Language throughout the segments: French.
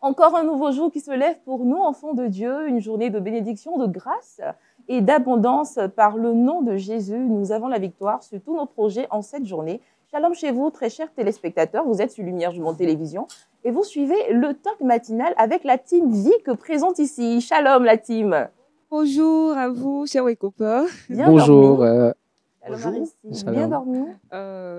Encore un nouveau jour qui se lève pour nous, enfants de Dieu, une journée de bénédiction, de grâce et d'abondance. Par le nom de Jésus, nous avons la victoire sur tous nos projets en cette journée. Shalom chez vous, très chers téléspectateurs. Vous êtes sur Lumière du Monde Télévision et vous suivez le talk matinal avec la team Vie que présente ici. Shalom la team. Bonjour à vous, chers Wake-Upers. Bonjour. Shalom Aristide. Shalom. Bien dormi?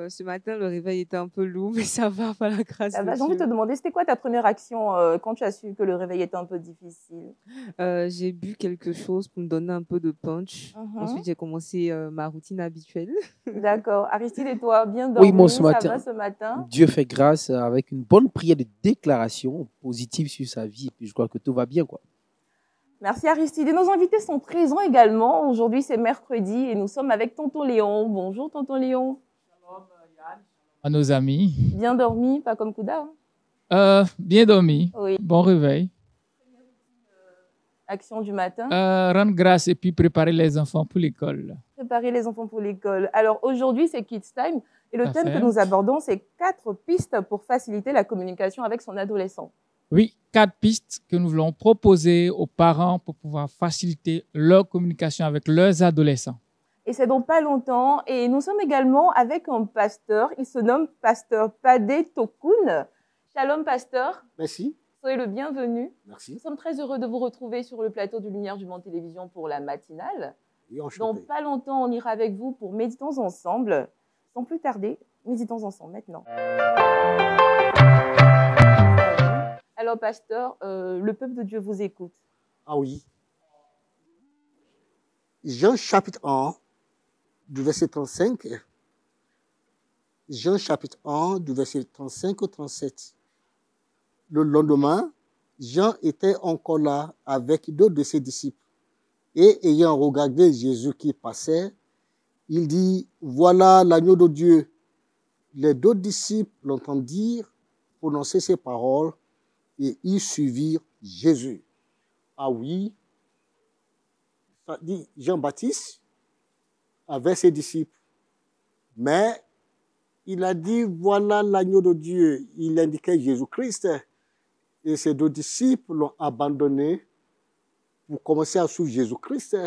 Ce matin, le réveil était un peu lourd, mais ça va, par la grâce de J'ai envie de Dieu. te demander, c'était quoi ta première action quand tu as su que le réveil était un peu difficile? J'ai bu quelque chose pour me donner un peu de punch. Ensuite, j'ai commencé ma routine habituelle. D'accord. Aristide et toi, bien dormi? Oui, moi ce Ça matin, va ce matin? Dieu fait grâce avec une bonne prière de déclaration positive sur sa vie. Et puis je crois que tout va bien, quoi. Merci Aristide. Et nos invités sont présents également. Aujourd'hui, c'est mercredi et nous sommes avec Tonton Léon. Bonjour Tonton Léon. À nos amis. Bien dormi, pas comme Kouda, hein? Bien dormi. Oui. Bon réveil. Action du matin. Rendre grâce et puis préparer les enfants pour l'école. Préparer les enfants pour l'école. Alors aujourd'hui, c'est Kids Time. Et le Tout à thème fait. que nous abordons, c'est 4 pistes pour faciliter la communication avec son adolescent. Oui, 4 pistes que nous voulons proposer aux parents pour pouvoir faciliter leur communication avec leurs adolescents. Et c'est dans pas longtemps. Et nous sommes également avec un pasteur. Il se nomme Pasteur Padé Tokoun. Shalom pasteur. Merci. Soyez le bienvenu. Merci. Nous sommes très heureux de vous retrouver sur le plateau de Lumière du Monde Télévision pour la matinale. Et Dans enchanté. pas longtemps, on ira avec vous pour Méditons ensemble. Sans plus tarder, méditons ensemble maintenant. Alors, pasteur, le peuple de Dieu vous écoute. Ah oui. Jean chapitre 1, du verset 35. Jean chapitre 1, du verset 35 au 37. Le lendemain, Jean était encore là avec d'autres de ses disciples. Et ayant regardé Jésus qui passait, il dit, voilà l'agneau de Dieu. Les d'autres disciples l'entendirent prononcer ces paroles et ils suivirent Jésus. Ah oui, ça dit Jean-Baptiste avait ses disciples, mais il a dit, voilà l'agneau de Dieu. Il indiquait Jésus-Christ et ses deux disciples l'ont abandonné pour commencer à suivre Jésus-Christ.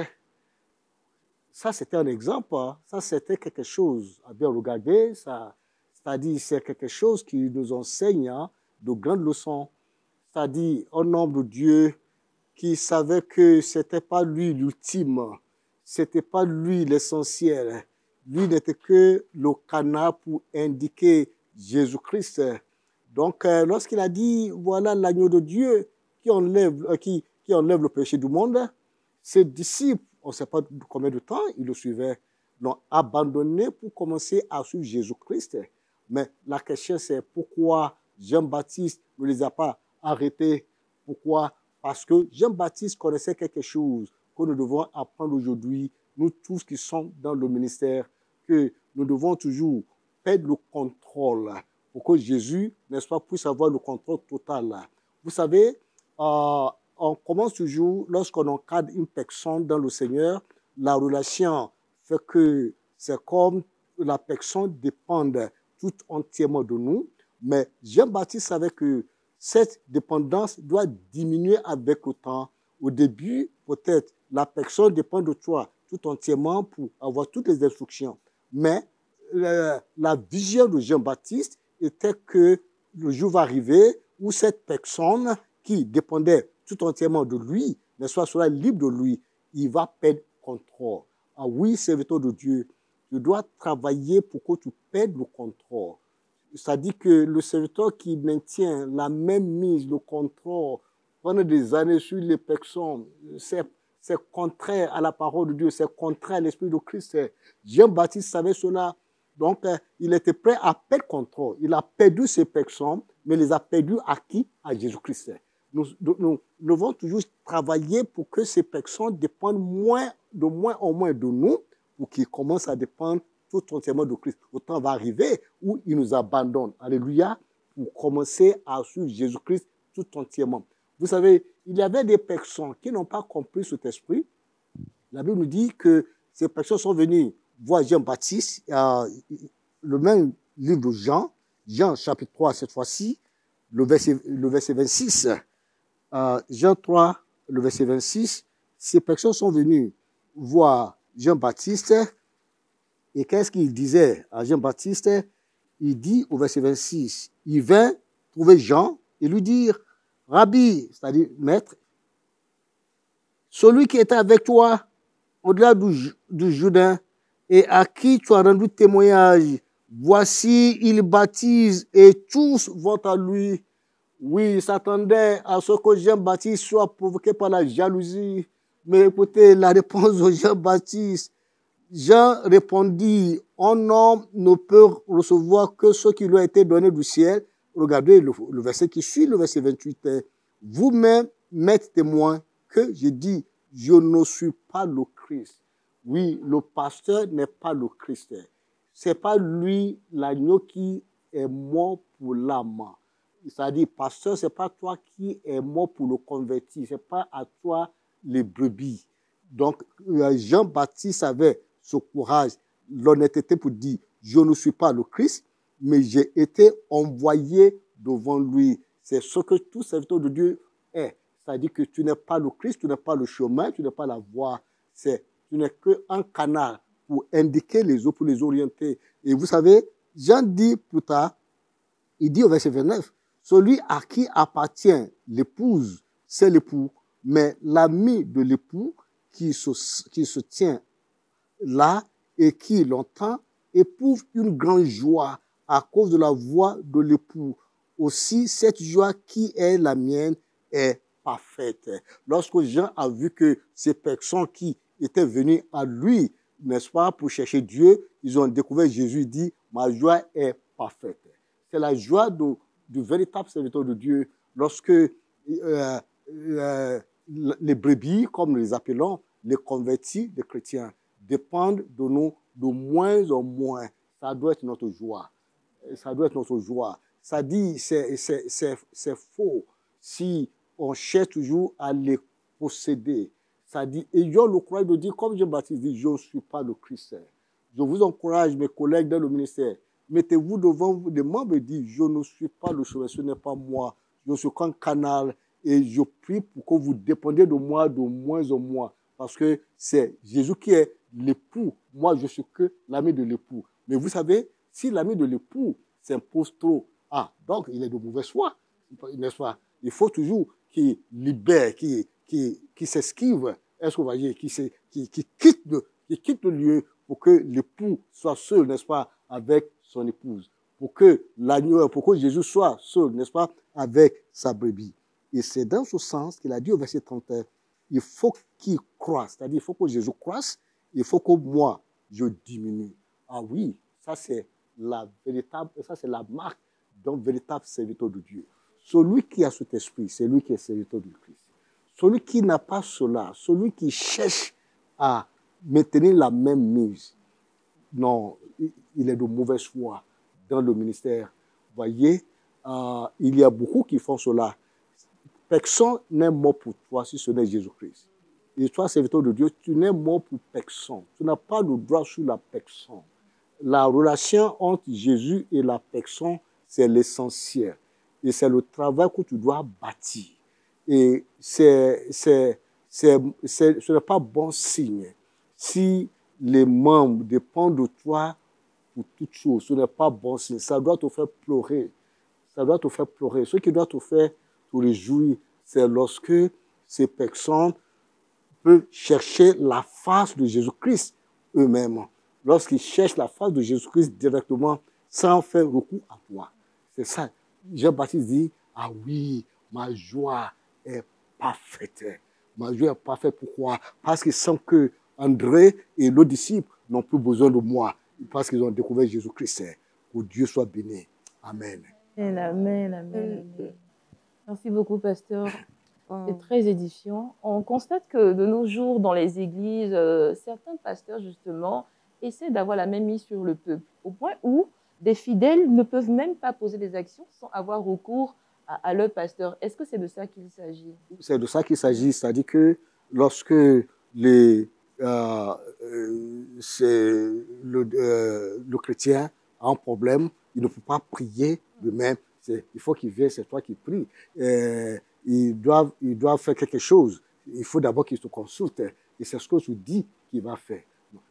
Ça, c'était un exemple. Ça, c'était quelque chose à bien regarder. Ça, c'est-à-dire, c'est quelque chose qui nous enseigne de grandes leçons. C'est-à-dire, un homme de Dieu qui savait que c'était pas lui l'ultime, c'était pas lui l'essentiel. Lui n'était que le canal pour indiquer Jésus-Christ. Donc, lorsqu'il a dit, voilà l'agneau de Dieu qui enlève le péché du monde, ses disciples, on ne sait pas combien de temps ils le suivaient, l'ont abandonné pour commencer à suivre Jésus-Christ. Mais la question, c'est pourquoi Jean-Baptiste ne les a pas arrêtés? Pourquoi? Parce que Jean-Baptiste connaissait quelque chose que nous devons apprendre aujourd'hui, nous tous qui sommes dans le ministère, que nous devons toujours perdre le contrôle pour que Jésus, n'est-ce pas, puisse avoir le contrôle total. Vous savez, on commence toujours, lorsqu'on encadre une personne dans le Seigneur, la relation fait que c'est comme la personne dépend tout entièrement de nous. Mais Jean-Baptiste savait que cette dépendance doit diminuer avec le temps. Au début, peut-être, la personne dépend de toi tout entièrement pour avoir toutes les instructions. Mais la vision de Jean-Baptiste était que le jour va arriver où cette personne qui dépendait tout entièrement de lui, ne soit libre de lui, il va perdre contrôle. Ah oui, serviteur de Dieu, tu dois travailler pour que tu perdes le contrôle. C'est-à-dire que le serviteur qui maintient la même mise, le contrôle, pendant des années sur les personnes, c'est contraire à la parole de Dieu, c'est contraire à l'Esprit de Christ. Jean-Baptiste savait cela. Donc, il était prêt à perdre contrôle. Il a perdu ses personnes, mais les a perdues à qui? À Jésus-Christ. Nous devons toujours travailler pour que ces personnes dépendent de moins en moins de nous, pour qu'ils commencent à dépendre tout entièrement de Christ. Le temps va arriver où il nous abandonne. Alléluia. Pour commencer à suivre Jésus-Christ tout entièrement. Vous savez, il y avait des personnes qui n'ont pas compris cet esprit. La Bible nous dit que ces personnes sont venues voir Jean-Baptiste, le même livre de Jean, Jean chapitre 3 cette fois-ci, le verset 26. Jean 3, le verset 26, ces personnes sont venues voir Jean-Baptiste. Et qu'est-ce qu'il disait à Jean-Baptiste? Il dit au verset 26, il vint trouver Jean et lui dire, Rabbi, c'est-à-dire maître, celui qui était avec toi au-delà du Jourdain et à qui tu as rendu témoignage, voici, il baptise et tous vont à lui. Oui, il s'attendait à ce que Jean-Baptiste soit provoqué par la jalousie. Mais écoutez, la réponse de Jean-Baptiste, Jean répondit, un homme ne peut recevoir que ce qui lui a été donné du ciel. Regardez le verset qui suit, le verset 28. Vous-même m'êtes témoin que j'ai dit, je ne suis pas le Christ. Oui, le pasteur n'est pas le Christ. C'est pas lui, l'agneau, qui est mort pour l'âme. C'est-à-dire, pasteur, c'est pas toi qui est mort pour le convertir. C'est pas à toi les brebis. Donc, Jean-Baptiste avait ce courage, l'honnêteté pour dire, je ne suis pas le Christ, mais j'ai été envoyé devant lui. C'est ce que tout serviteur de Dieu est. C'est-à-dire que tu n'es pas le Christ, tu n'es pas le chemin, tu n'es pas la voie. Tu n'es qu'un canal pour indiquer les autres, pour les orienter. Et vous savez, Jean dit plus tard, il dit au verset 29, celui à qui appartient l'épouse, c'est l'époux, mais l'ami de l'époux qui se tient là et qui l'entend éprouve une grande joie à cause de la voix de l'époux. Aussi, cette joie qui est la mienne est parfaite. Lorsque Jean a vu que ces personnes qui étaient venues à lui, n'est-ce pas, pour chercher Dieu, ils ont découvert Jésus, il dit, ma joie est parfaite. C'est la joie du véritable serviteur de Dieu lorsque les brebis, comme nous les appelons, les convertis, les chrétiens, dépendent de nous de moins en moins. Ça doit être notre joie. Ça doit être notre joie. Ça dit, c'est faux si on cherche toujours à les posséder. Ça dit, ayons le courage de dire, comme Jean-Baptiste dit, je ne suis pas le Christ. Je vous encourage, mes collègues dans le ministère, mettez-vous devant vous des membres et dites, je ne suis pas le chemin, ce n'est pas moi. Je suis qu'un canal et je prie pour que vous dépendiez de moi de moins en moins. Parce que c'est Jésus qui est l'époux. Moi, je suis que l'ami de l'époux. Mais vous savez, si l'ami de l'époux s'impose trop, donc il est de mauvaise foi, n'est-ce pas? Il faut toujours qu'il libère, qu'il s'esquive, est-ce que vous voyez, qu'il quitte le lieu pour que l'époux soit seul, n'est-ce pas, avec son épouse. Pour que Jésus soit seul, n'est-ce pas, avec sa brebis. Et c'est dans ce sens qu'il a dit au verset 31, il faut qu'il croisse, c'est-à-dire il faut que Jésus croisse, il faut que moi, je diminue. Ah oui, ça c'est la marque d'un véritable serviteur de Dieu. Celui qui a cet esprit, c'est lui qui est serviteur du Christ. Celui qui n'a pas cela, celui qui cherche à maintenir la même mise, non, il est de mauvaise foi dans le ministère. Vous voyez, il y a beaucoup qui font cela. Personne n'est mort pour toi si ce n'est Jésus-Christ. Et toi, serviteur de Dieu, tu n'es mort pour personne. Tu n'as pas le droit sur la personne. La relation entre Jésus et la personne, c'est l'essentiel. Et c'est le travail que tu dois bâtir. Et ce n'est pas bon signe. Si les membres dépendent de toi pour toute chose, ce n'est pas bon signe. Ça doit te faire pleurer. Ça doit te faire pleurer. Ce qui doit te faire te réjouir, c'est lorsque ces personnes peuvent chercher la face de Jésus-Christ eux-mêmes. Lorsqu'ils cherchent la face de Jésus-Christ directement, sans faire recours à toi. C'est ça. Jean-Baptiste dit, ah oui, ma joie est parfaite. Ma joie est parfaite. Pourquoi? Parce qu'ils sentent que André et l'autre disciple n'ont plus besoin de moi. Parce qu'ils ont découvert Jésus-Christ. Que Dieu soit béni. Amen. Amen, amen. Merci beaucoup, pasteur. C'est très édifiant. On constate que de nos jours, dans les églises, certains pasteurs, justement, essaient d'avoir la même mise sur le peuple, au point où des fidèles ne peuvent même pas poser des actions sans avoir recours à leur pasteur. Est-ce que c'est de ça qu'il s'agit? C'est de ça qu'il s'agit. C'est-à-dire que lorsque le chrétien a un problème, il ne peut pas prier de même. Il faut qu'il vienne, c'est toi qui pries. ils doivent faire quelque chose. Il faut d'abord qu'ils se consultent. Et c'est ce que je dis qu'il va faire.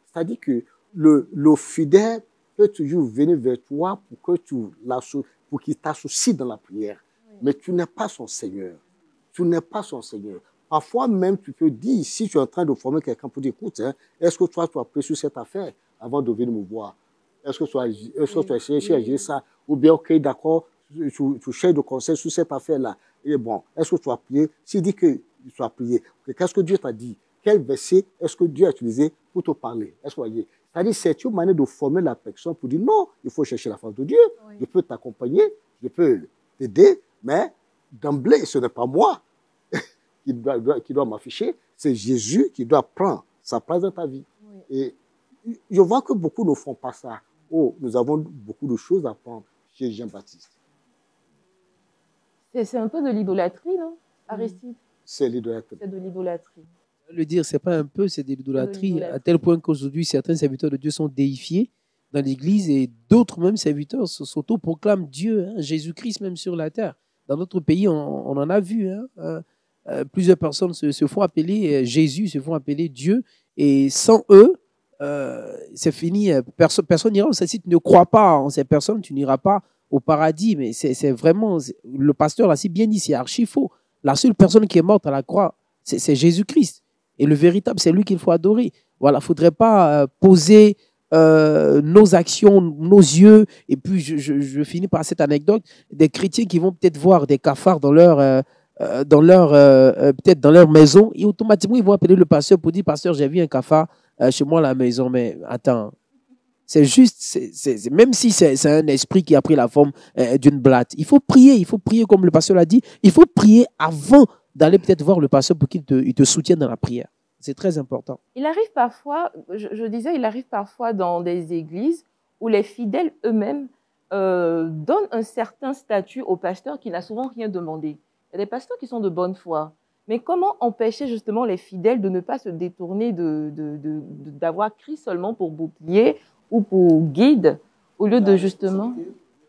C'est-à-dire que le fidèle peut toujours venir vers toi pour qu'il t'associe dans la prière. Oui. Mais tu n'es pas son Seigneur. Tu n'es pas son Seigneur. Parfois même, tu peux dire, si tu es en train de former quelqu'un pour dire, écoute, est-ce que toi, tu as pris sur cette affaire avant de venir me voir? Est-ce que tu as cherché à gérer ça? Ou bien, ok, d'accord, tu cherches de conseils sur cette affaire-là. Et bon, est-ce que tu as prié? S'il dit que tu as prié, qu'est-ce que Dieu t'a dit? Quel verset est-ce que Dieu a utilisé pour te parler? Est-ce que vous voyez? C'est-à-dire, c'est une manière de former la personne pour dire non, il faut chercher la face de Dieu. Oui. Je peux t'accompagner, je peux t'aider, mais d'emblée, ce n'est pas moi qui doit m'afficher, c'est Jésus qui doit prendre sa place dans ta vie. Oui. Et je vois que beaucoup ne font pas ça. Oh, nous avons beaucoup de choses à apprendre chez Jean-Baptiste. C'est un peu de l'idolâtrie, non, Aristide? C'est l'idolâtrie. C'est de l'idolâtrie. Le dire, c'est pas un peu, c'est de l'idolâtrie, à tel point qu'aujourd'hui, certains serviteurs de Dieu sont déifiés dans l'Église et d'autres même serviteurs s'auto-proclament Dieu, hein, Jésus-Christ même sur la terre. Dans notre pays, on en a vu. Hein, plusieurs personnes se font appeler Jésus, se font appeler Dieu, et sans eux, c'est fini. Personne n'ira. Si tu ne crois pas en ces personnes, tu n'iras pas au paradis. Mais c'est vraiment, le pasteur l'a si bien dit, c'est archi faux. La seule personne qui est morte à la croix, c'est Jésus-Christ. Et le véritable, c'est lui qu'il faut adorer. Voilà, il ne faudrait pas poser nos actions, nos yeux. Et puis, je finis par cette anecdote, des chrétiens qui vont peut-être voir des cafards peut-être dans leur maison, et automatiquement, ils vont appeler le pasteur pour dire, pasteur, j'ai vu un cafard chez moi à la maison. Mais attends, c'est juste, même si c'est un esprit qui a pris la forme d'une blatte, il faut prier comme le pasteur l'a dit, il faut prier avant d'aller peut-être voir le pasteur pour qu'il te soutienne dans la prière. C'est très important. Il arrive parfois, je disais, il arrive parfois dans des églises où les fidèles eux-mêmes donnent un certain statut au pasteur qui n'a souvent rien demandé. Il y a des pasteurs qui sont de bonne foi. Mais comment empêcher justement les fidèles de ne pas se détourner d'avoir Christ seulement pour bouclier ou pour guide, au lieu de justement...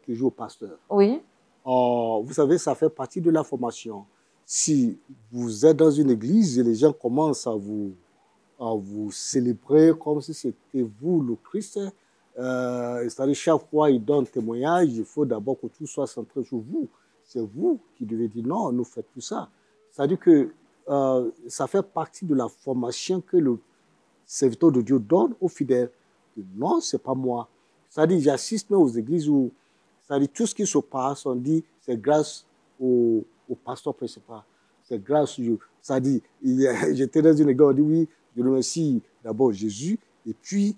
Toujours au pasteur. Oui. Vous savez, ça fait partie de la formation. Si vous êtes dans une église et les gens commencent à vous célébrer comme si c'était vous le Christ, c'est-à-dire chaque fois ils donnent témoignage, il faut d'abord que tout soit centré sur vous. C'est vous qui devez dire non, ne faites plus ça. C'est-à-dire que ça fait partie de la formation que le serviteur de Dieu donne aux fidèles. Non, ce n'est pas moi. C'est-à-dire, j'assiste aux églises où, c'est-à-dire, tout ce qui se passe, on dit, c'est grâce au pasteur principal. C'est grâce à Dieu. C'est-à-dire, j'étais dans une église, on dit oui, je remercie d'abord Jésus et puis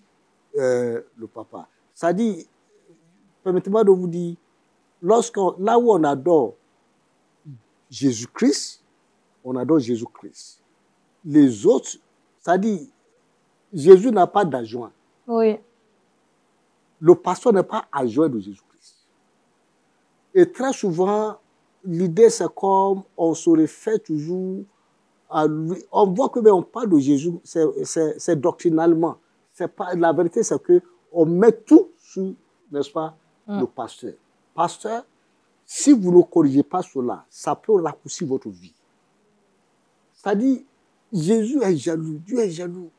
le papa. C'est-à-dire, permettez-moi de vous dire, là où on adore Jésus-Christ, on adore Jésus-Christ. Les autres, c'est-à-dire, Jésus n'a pas d'adjoint. Oui. Le pasteur n'est pas adjoint de Jésus-Christ. Et très souvent, l'idée, c'est comme on se réfère toujours à lui. On voit que on parle de Jésus, c'est doctrinalement. La vérité, c'est qu'on met tout sur, n'est-ce pas, le pasteur. Pasteur, si vous ne corrigez pas cela, ça peut raccourcir votre vie. C'est-à-dire, Jésus est jaloux, Dieu est jaloux.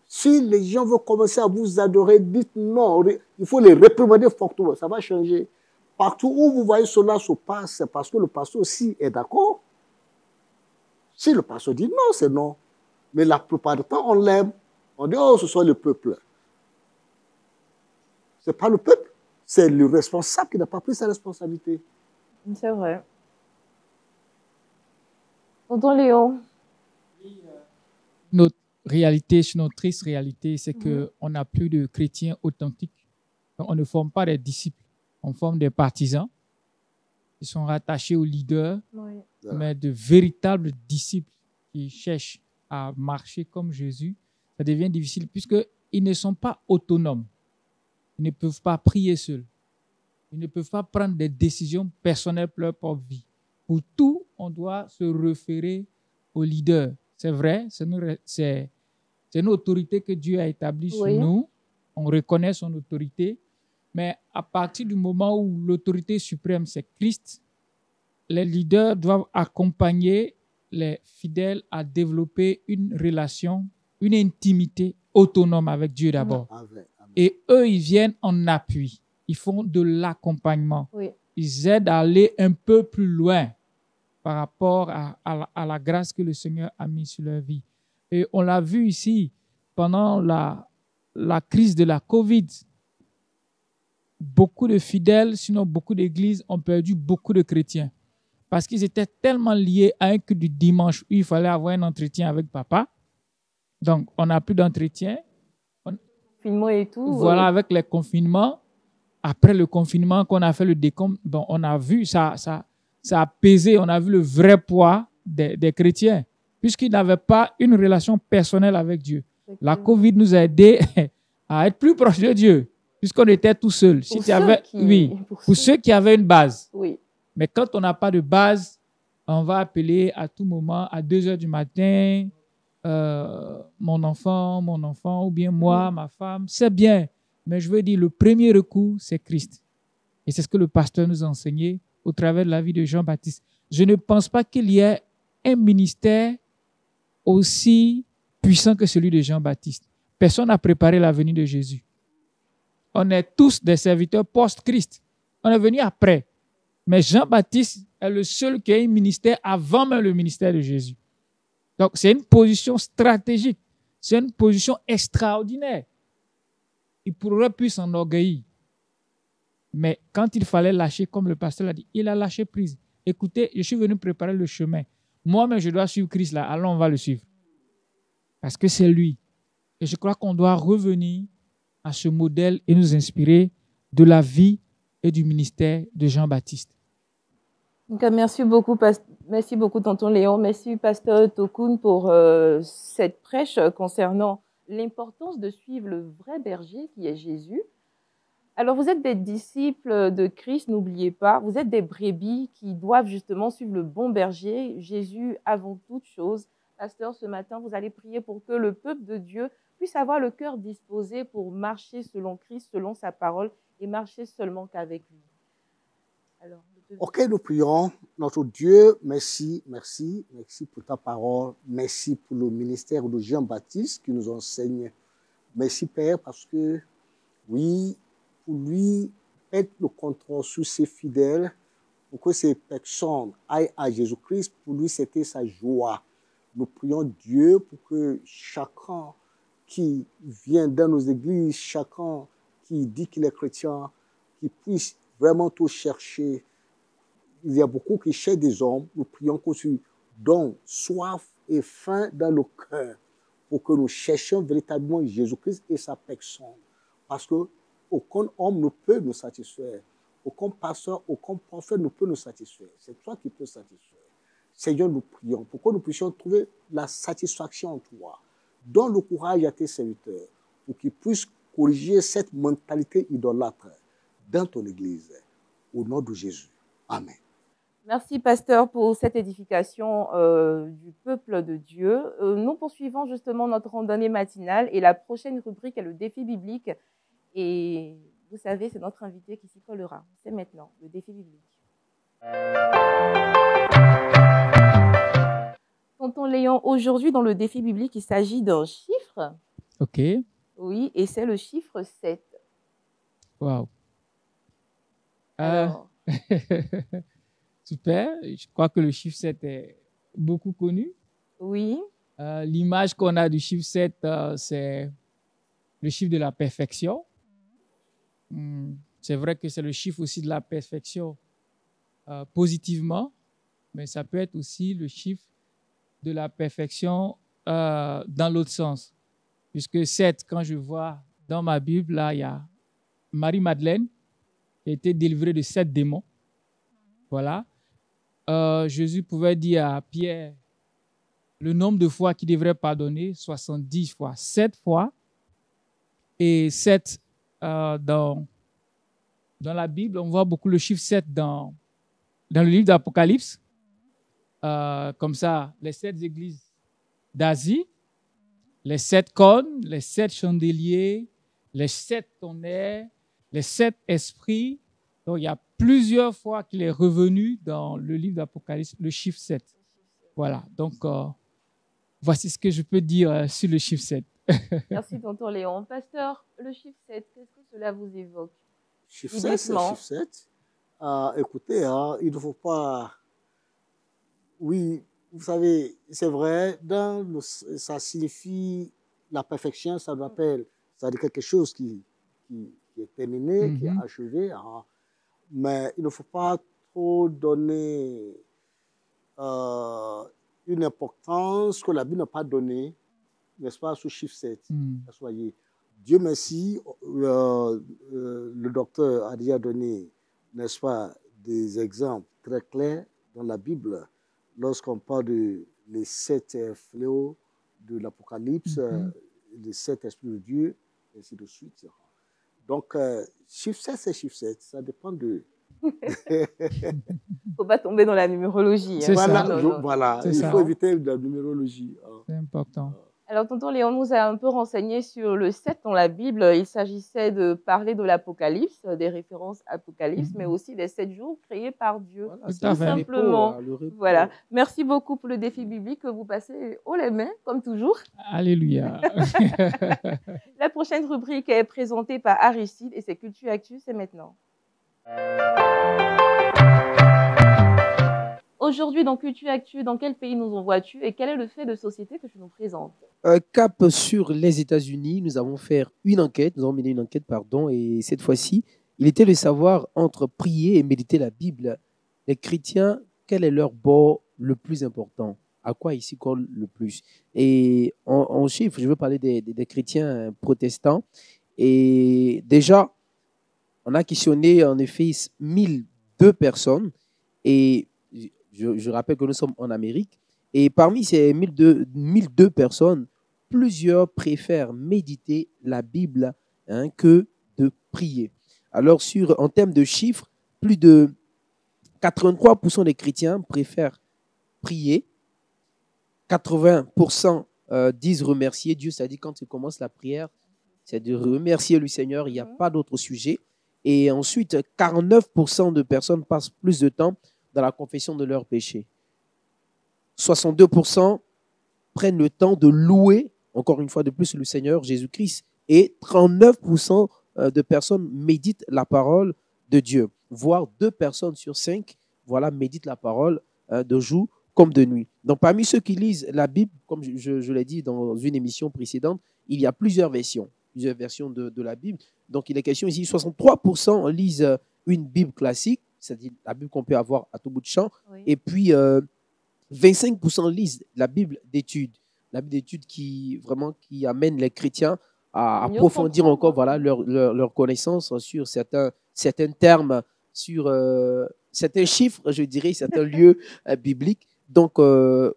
Si les gens veulent commencer à vous adorer, dites non, il faut les réprimander fortement, ça va changer. Partout où vous voyez cela se passe, c'est parce que le pasteur aussi est d'accord. Si le pasteur dit non, c'est non. Mais la plupart du temps, on l'aime. On dit, oh, ce soit le peuple. Ce n'est pas le peuple, c'est le responsable qui n'a pas pris sa responsabilité. C'est vrai. Tonton Léon. Notre réalité, notre triste réalité, c'est qu'on n'a plus de chrétiens authentiques. On ne forme pas des disciples, on forme des partisans. Ils sont rattachés aux leaders, mais de véritables disciples qui cherchent à marcher comme Jésus, ça devient difficile puisqu'ils ne sont pas autonomes. Ils ne peuvent pas prier seuls. Ils ne peuvent pas prendre des décisions personnelles pour leur propre vie. Pour tout, on doit se référer au leader. C'est vrai, c'est une autorité que Dieu a établie sur nous. On reconnaît son autorité. Mais à partir du moment où l'autorité suprême, c'est Christ, les leaders doivent accompagner les fidèles à développer une relation, une intimité autonome avec Dieu d'abord. Et eux, ils viennent en appui. Ils font de l'accompagnement. Oui. Ils aident à aller un peu plus loin par rapport à la grâce que le Seigneur a mise sur leur vie. Et on l'a vu ici, pendant la crise de la COVID, beaucoup de fidèles, sinon beaucoup d'églises, ont perdu beaucoup de chrétiens. Parce qu'ils étaient tellement liés à un culte du dimanche où il fallait avoir un entretien avec papa. Donc, on n'a plus d'entretien. Confinement et tout. Voilà, avec les confinements. Après le confinement, qu'on a fait le décompte, bon, on a vu ça a pesé, on a vu le vrai poids des chrétiens, puisqu'ils n'avaient pas une relation personnelle avec Dieu. La COVID nous a aidés à être plus proches de Dieu, puisqu'on était tout seul. Pour ceux qui avaient une base. Oui. Mais quand on n'a pas de base, on va appeler à tout moment, à 2 heures du matin, mon enfant, ou bien moi, ma femme. C'est bien, mais je veux dire, le premier recours, c'est Christ. Et c'est ce que le pasteur nous a enseigné au travers de la vie de Jean-Baptiste. Je ne pense pas qu'il y ait un ministère aussi puissant que celui de Jean-Baptiste. Personne n'a préparé la venue de Jésus. On est tous des serviteurs post-Christ. On est venu après. Mais Jean-Baptiste est le seul qui a un ministère avant même le ministère de Jésus. Donc, c'est une position stratégique. C'est une position extraordinaire. Il pourrait plus s'enorgueillir. Mais quand il fallait lâcher, comme le pasteur l'a dit, il a lâché prise. Écoutez, je suis venu préparer le chemin. Moi-même, je dois suivre Christ là. Alors, on va le suivre. Parce que c'est lui. Et je crois qu'on doit revenir à ce modèle et nous inspirer de la vie et du ministère de Jean-Baptiste. Donc, merci beaucoup, tonton Léon. Merci, pasteur Tokun, pour cette prêche concernant l'importance de suivre le vrai berger qui est Jésus. Alors, vous êtes des disciples de Christ, n'oubliez pas. Vous êtes des brebis qui doivent justement suivre le bon berger, Jésus avant toute chose. Pasteur, ce matin, vous allez prier pour que le peuple de Dieu puisse avoir le cœur disposé pour marcher selon Christ, selon sa parole, et marcher seulement qu'avec lui. Alors, ok, nous prions. Notre Dieu, merci pour ta parole. Merci pour le ministère de Jean-Baptiste qui nous enseigne. Merci, Père, parce que, oui, pour lui, mettre le contrôle sur ses fidèles, pour que ces personnes aillent à Jésus-Christ, pour lui, c'était sa joie. Nous prions Dieu pour que chacun qui vient dans nos églises, chacun qui dit qu'il est chrétien, qui puisse vraiment tout chercher. Il y a beaucoup qui cherchent des hommes. Nous prions que tu donnes soif et faim dans le cœur pour que nous cherchions véritablement Jésus-Christ et sa personne. Parce que aucun homme ne peut nous satisfaire. Aucun pasteur, aucun prophète ne peut nous satisfaire. C'est toi qui peux satisfaire. Seigneur, nous prions pour que nous puissions trouver la satisfaction en toi. Donne le courage à tes serviteurs pour qu'ils puissent corriger cette mentalité idolâtre dans ton Église. Au nom de Jésus. Amen. Merci, pasteur, pour cette édification du peuple de Dieu. Nous poursuivons justement notre randonnée matinale et la prochaine rubrique est le défi biblique. Et vous savez, c'est notre invité qui s'y collera. C'est maintenant, le défi biblique. Tonton Léon, aujourd'hui, dans le défi biblique, il s'agit d'un chiffre. OK. Oui, et c'est le chiffre 7. Wow. Alors... Super. Je crois que le chiffre 7 est beaucoup connu. Oui. L'image qu'on a du chiffre 7, c'est le chiffre de la perfection. C'est vrai que c'est le chiffre aussi de la perfection positivement, mais ça peut être aussi le chiffre de la perfection dans l'autre sens. Puisque 7, quand je vois dans ma Bible, là, il y a Marie-Madeleine qui a été délivrée de 7 démons. Voilà. Jésus pouvait dire à Pierre le nombre de fois qu'il devrait pardonner, 70 fois, 7 fois. Et 7, dans la Bible, on voit beaucoup le chiffre 7 dans le livre d'Apocalypse. Comme ça, les 7 églises d'Asie, les 7 cônes, les 7 chandeliers, les 7 tonnerres, les 7 esprits. Donc, il y a plusieurs fois qu'il est revenu dans le livre d'Apocalypse, le chiffre 7. Voilà, donc voici ce que je peux dire sur le chiffre 7. Merci, tonton Léon. Pasteur, le chiffre 7, qu'est-ce que cela vous évoque? Chiffre 7, c'est chiffre 7. Écoutez, il ne faut pas... Oui, vous savez, c'est vrai, ça signifie la perfection, ça nous appelle, ça dit quelque chose qui est terminé, qui est achevé. Mais il ne faut pas trop donner une importance que la Bible n'a pas donnée, n'est-ce pas, sous chiffre 7. Soyez. Dieu merci, le docteur a déjà donné, n'est-ce pas, des exemples très clairs dans la Bible lorsqu'on parle des 7 fléaux de l'Apocalypse, les 7 esprits de Dieu, et ainsi de suite. Donc, chiffre 7, c'est chiffre 7, ça dépend de... Il ne faut pas tomber dans la numérologie. Voilà, il faut éviter la numérologie. C'est important. Alors, tonton Léon nous a un peu renseigné sur le 7 dans la Bible. Il s'agissait de parler de l'Apocalypse, des références Apocalypse, mais aussi des 7 jours créés par Dieu. Voilà, tout simplement. Voilà. Merci beaucoup pour le défi biblique que vous passez haut les mains, comme toujours. Alléluia. La prochaine rubrique est présentée par Aristide et c'est Culture Actu, c'est maintenant. Aujourd'hui, dans Culture Actu, dans quel pays nous envoies-tu et quel est le fait de société que tu nous présentes? Cap sur les États-Unis, nous avons mené une enquête, et cette fois-ci, il était de savoir entre prier et méditer la Bible, les chrétiens, quel est leur bord le plus important? À quoi ils s'y collent le plus? Et en chiffres, je veux parler des chrétiens protestants. Et déjà, on a questionné en effet 1002 personnes et je rappelle que nous sommes en Amérique. Et parmi ces 1002 personnes, plusieurs préfèrent méditer la Bible que de prier. Alors, en termes de chiffres, plus de 83% des chrétiens préfèrent prier. 80% disent remercier Dieu, c'est-à-dire quand tu commences la prière, c'est de remercier le Seigneur, il n'y a pas d'autre sujet. Et ensuite, 49% de personnes passent plus de temps dans la confession de leurs péchés. 62% prennent le temps de louer, encore une fois de plus, le Seigneur Jésus-Christ. Et 39% de personnes méditent la parole de Dieu. Voire 2 personnes sur 5 méditent la parole de jour comme de nuit. Donc, parmi ceux qui lisent la Bible, comme je l'ai dit dans une émission précédente, il y a plusieurs versions de la Bible. Donc, il est question ici, 63% lisent une Bible classique, c'est-à-dire la Bible qu'on peut avoir à tout bout de champ, et puis 25% lisent la Bible d'études. La Bible d'études qui amène les chrétiens à approfondir encore leur connaissance sur certains termes, sur certains chiffres, je dirais, certains lieux bibliques. Donc,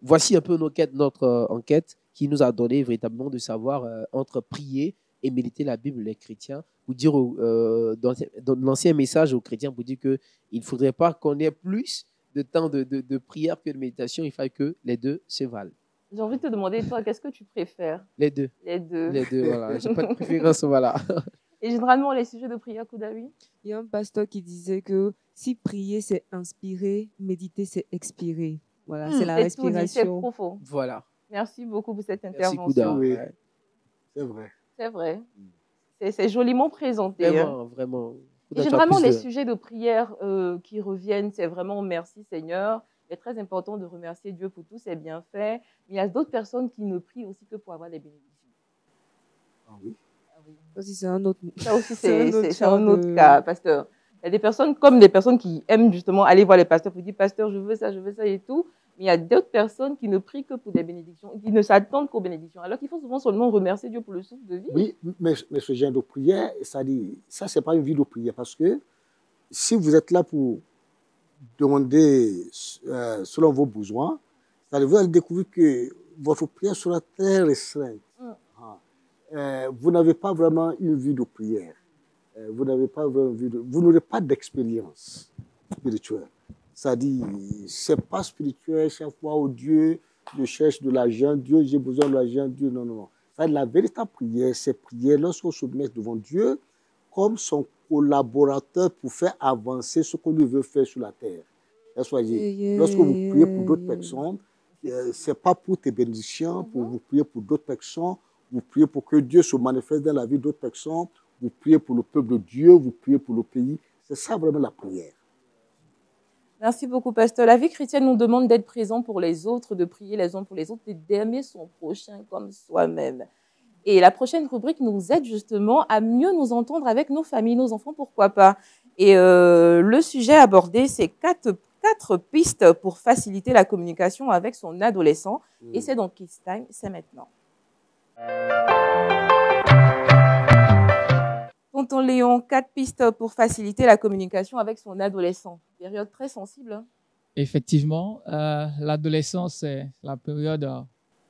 voici un peu notre enquête qui nous a donné véritablement de savoir entre prier et méditer la Bible, les chrétiens, pour dire dans l'ancien message aux chrétiens, pour dire qu'il ne faudrait pas qu'on ait plus de temps de prière que de méditation, il faut que les deux se valent. J'ai envie de te demander, toi, qu'est-ce que tu préfères? Les deux. Les deux, voilà. Je n'ai pas de préférence, voilà. Et généralement, les sujets de prière, Koudaoui? Il y a un pasteur qui disait que si prier, c'est inspirer, méditer, c'est expirer. Voilà, c'est la respiration. C'est profond. Voilà. Merci beaucoup pour cette intervention. Merci, Kouda. Oui, c'est vrai. C'est vrai. C'est joliment présenté. Vraiment. Et généralement, les sujets de prière qui reviennent, c'est vraiment merci Seigneur. Il est très important de remercier Dieu pour tous ses bienfaits. Mais il y a d'autres personnes qui ne prient aussi que pour avoir des bénédictions. Ah oui. Ça aussi, c'est un autre, ça aussi, c'est un autre cas, pasteur. Il y a des personnes qui aiment justement aller voir les pasteurs pour dire, pasteur, je veux ça et tout. Mais il y a d'autres personnes qui ne prient que pour des bénédictions, qui ne s'attendent qu'aux bénédictions, alors qu'il faut souvent seulement remercier Dieu pour le souffle de vie. Oui, mais ce genre de prière, ça c'est pas une vie de prière, parce que si vous êtes là pour demander selon vos besoins, vous allez découvrir que votre prière sera très restreinte. Vous n'avez pas vraiment une vie de prière. Vous n'aurez pas d'expérience spirituelle. C'est-à-dire, c'est pas spirituel, chaque fois où Dieu, je cherche de l'argent, Dieu, j'ai besoin de l'argent, Dieu, non. C'est-à-dire, la véritable prière, c'est prière lorsqu'on se met devant Dieu comme son collaborateur pour faire avancer ce qu'on lui veut faire sur la terre. Lorsque vous priez pour d'autres personnes, ce n'est pas pour tes bénédictions, pour vous prier pour d'autres personnes, vous priez pour que Dieu se manifeste dans la vie d'autres personnes, vous priez pour le peuple de Dieu, vous priez pour le pays. C'est ça vraiment la prière. Merci beaucoup, pasteur. La vie chrétienne nous demande d'être présent pour les autres, de prier les uns pour les autres et d'aimer son prochain comme soi-même. Et la prochaine rubrique nous aide justement à mieux nous entendre avec nos familles, nos enfants, pourquoi pas. Et le sujet abordé, c'est quatre pistes pour faciliter la communication avec son adolescent. Et c'est donc Kids Time, c'est maintenant. Tonton Léon, 4 pistes pour faciliter la communication avec son adolescent. Période très sensible. Hein? Effectivement, l'adolescence, c'est la période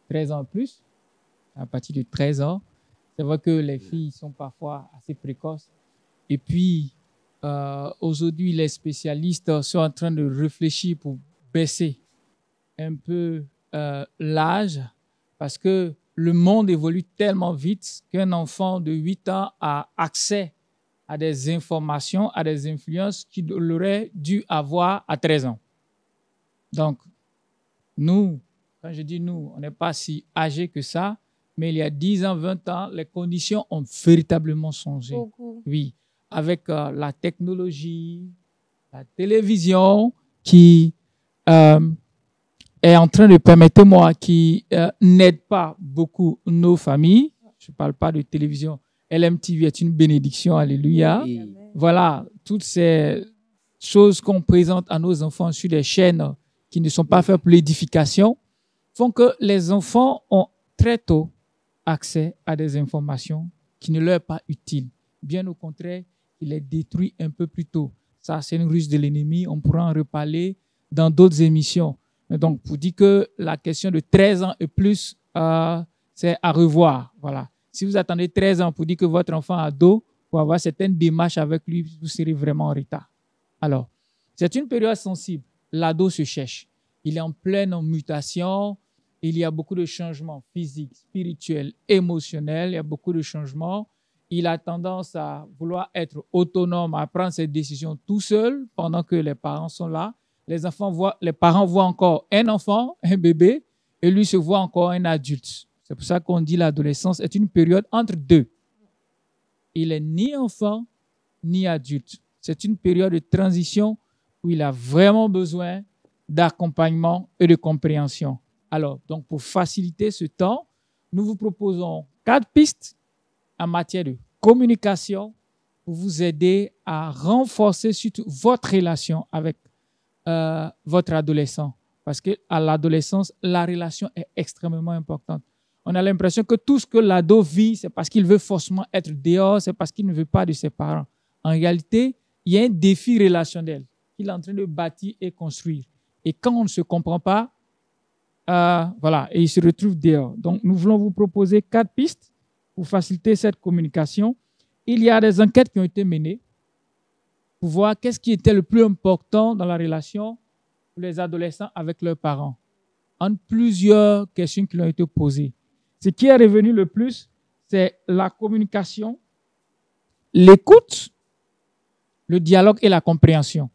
13 ans plus. À partir de 13 ans, c'est vrai que les filles sont parfois assez précoces. Et puis, aujourd'hui, les spécialistes sont en train de réfléchir pour baisser un peu l'âge parce que le monde évolue tellement vite qu'un enfant de 8 ans a accès à des informations, à des influences qu'il aurait dû avoir à 13 ans. Donc, nous, quand je dis nous, on n'est pas si âgés que ça, mais il y a 10 ans, 20 ans, les conditions ont véritablement changé. Beaucoup. Oui, avec la technologie, la télévision qui est en train de, permettez-moi, qui n'aide pas beaucoup nos familles. Je ne parle pas de télévision. LMTV est une bénédiction, alléluia. Oui. Voilà, toutes ces choses qu'on présente à nos enfants sur des chaînes qui ne sont pas faites pour l'édification font que les enfants ont très tôt accès à des informations qui ne leur sont pas utiles. Bien au contraire, il les détruit un peu plus tôt. Ça, c'est une ruse de l'ennemi. On pourra en reparler dans d'autres émissions. Donc, pour dire que la question de 13 ans et plus, c'est à revoir. Voilà. Si vous attendez 13 ans pour dire que votre enfant ado, pour avoir certaines démarches avec lui, vous serez vraiment en retard. Alors, c'est une période sensible. L'ado se cherche. Il est en pleine mutation. Il y a beaucoup de changements physiques, spirituels, émotionnels. Il y a beaucoup de changements. Il a tendance à vouloir être autonome, à prendre ses décisions tout seul pendant que les parents sont là. Les parents voient encore un enfant, un bébé, et lui se voit encore un adulte. C'est pour ça qu'on dit l'adolescence est une période entre deux. Il est ni enfant, ni adulte. C'est une période de transition où il a vraiment besoin d'accompagnement et de compréhension. Alors, donc pour faciliter ce temps, nous vous proposons 4 pistes en matière de communication pour vous aider à renforcer surtout votre relation avec votre adolescent. Parce qu'à l'adolescence, la relation est extrêmement importante. On a l'impression que tout ce que l'ado vit, c'est parce qu'il veut forcément être dehors, c'est parce qu'il ne veut pas de ses parents. En réalité, il y a un défi relationnel qu'il est en train de bâtir et construire. Et quand on ne se comprend pas, voilà, et il se retrouve dehors. Donc, nous voulons vous proposer 4 pistes pour faciliter cette communication. Il y a des enquêtes qui ont été menées pour voir qu'est-ce qui était le plus important dans la relation pour les adolescents avec leurs parents. En plusieurs questions qui leur ont été posées. Ce qui est revenu le plus, c'est la communication, l'écoute, le dialogue et la compréhension.